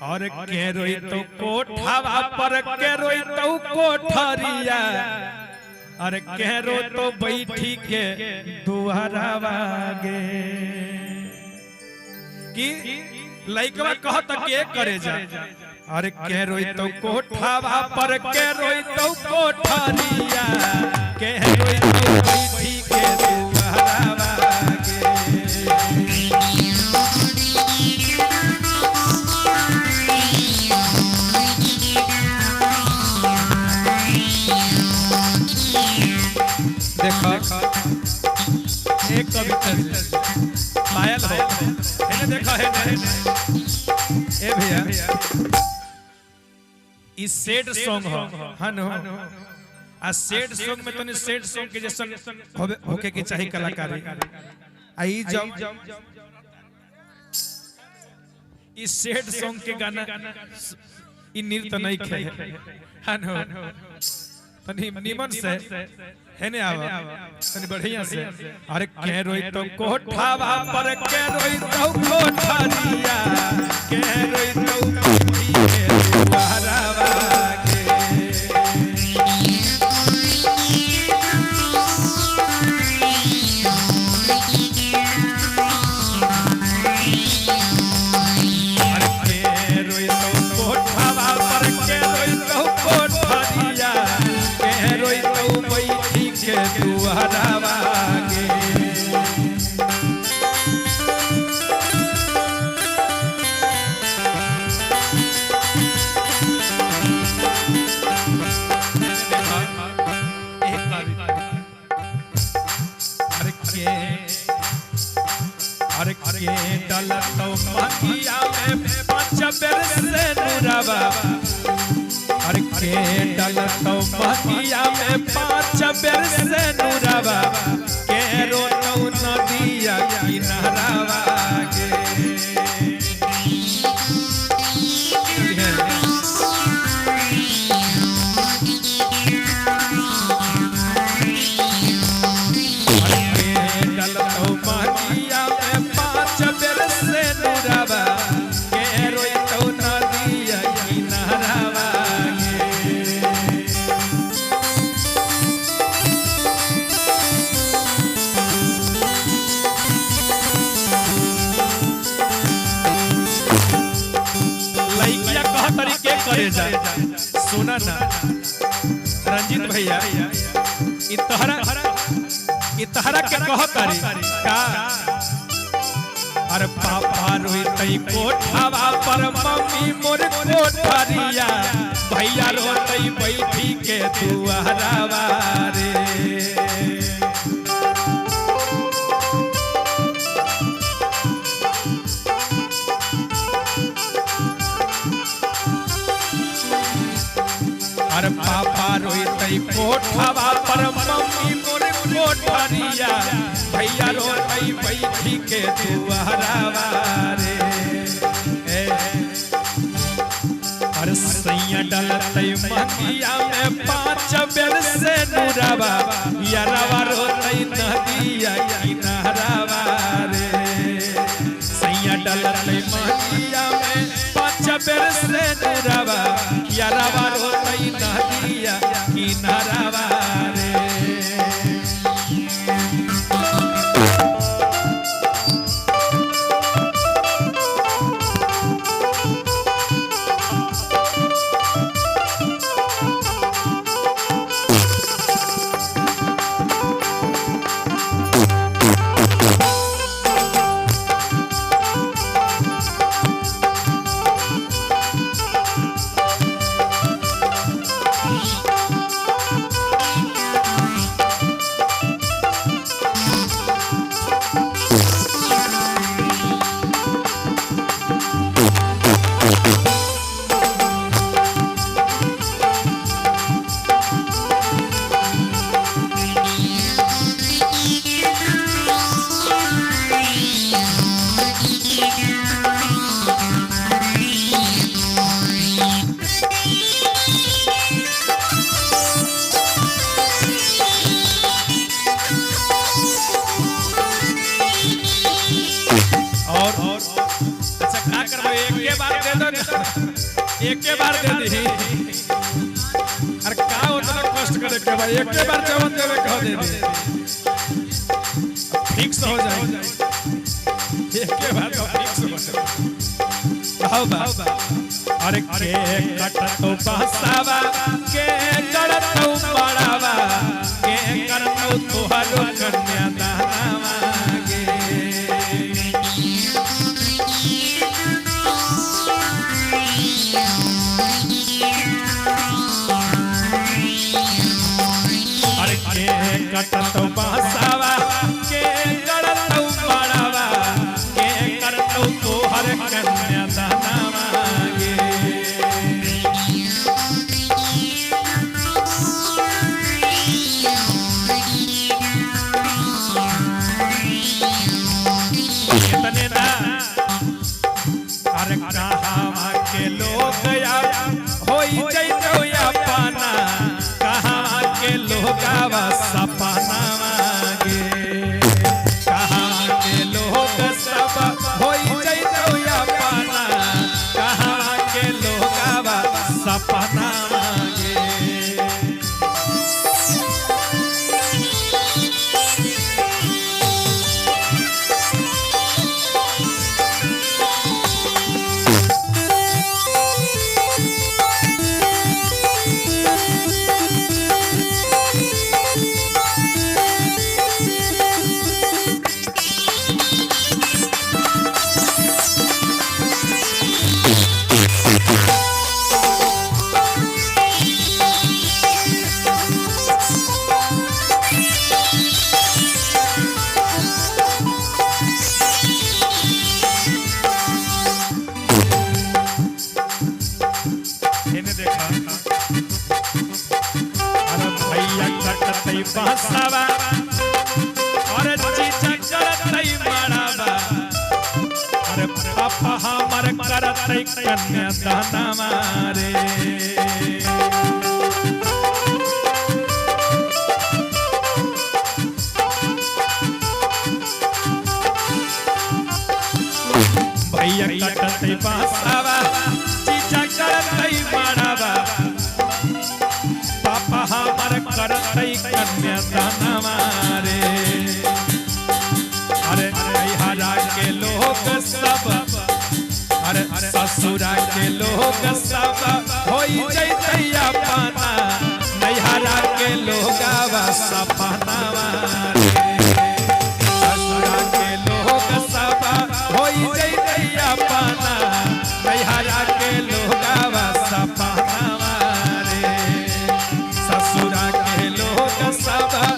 और के रोई तो कोठावा पर के रोई तो कोठरिया और के रो तो बैठी के दुहरावा गे कि लइकवा कहत के करे जा अरे के रोई तो कोठावा पर के रोई तो कोठरिया के रोई तो बैठी के दुहरावा गे देखो एक कविता पायल हो है देखो है ए भैया इस सैड सॉन्ग हो हां नो आ सैड सॉन्ग में तने सैड सॉन्ग के जैसा होके के चाहिए कलाकारी आई जब इस सैड सॉन्ग के गाना इ नृत्य नहीं खे हां नो तनी निमन से है ने आवा तनी बढ़िया से अरे के रोई तो कोठावा पर के रोई तो कोठरिया के रोई तो बैठी के दुहरावा गे अरे के रोई तो कोठावा पर के रोई तो कोठरिया के रोई तो बैठी के दुहरावा गे अरे के डाला तो मांगिया में पांच बेर से नुरावा अरे के डाला तो मांगिया में पांच बेर से नुरावा के रो तो नदिया किनारावा गे सुना ना रंजीत भैया इतहरा के कहतारी का अरे पापा रोई तई कोठावा पर मम्मी मोर कोठरिया भैया रोतई बैठी के दुहरावा रे अरे पापा रोई तई कोठावा पर मम्मी मोर कोठरिया भैया रोतई बैठी के दुहरावा रे अरे सैया डलतई मकिया में पांच बेर से नुरावा यारावा रोतई नदिया किनारावा रे सैया डलतई मकिया में पांच बेर से नुरावा यारावा रोतई नदिया किनारावा रे एक के बार दे दी। अरे का उतना कष्ट करे के भाई, एक के बार जवन देवे कह दे दे, फिक्स हो जाए। एक के बार का फिक्स हो जाए। बाबा अरे के कटतो बसावा के करतो बड़ावा के करतो तोहरो कन्या दानवा गे। अरे के कटतो बसावा के करतो बड़ावा के करतो तोहरो कन्या दानवा गे। इतने ना अरे कहाँ के लोग या होई जइतो या पाना, कहाँ के लोग आवा सपना मांगे। कहाँ के लोग सब होई जइतो या पाना, कहाँ के लोग आवा सपना मांगे। बसावा और चीचा करतई मड़ावा, अरे पापा हमर करतई कन्या दानवा रे। भैया करतई बसावा चीचा करतई मड़ावा, पापा हमर करतई कन्या दानवा रे। अरे नैहरा के लोग सब, अरे ससुरा के लोग सब होई जइतैया पाना, नैहरा के लोग आवा सपनावा रे। ससुरा के लोग सब होई जइतैया पाना, नैहरा के लोग आवा सपनावा रे। ससुरा के लोग सब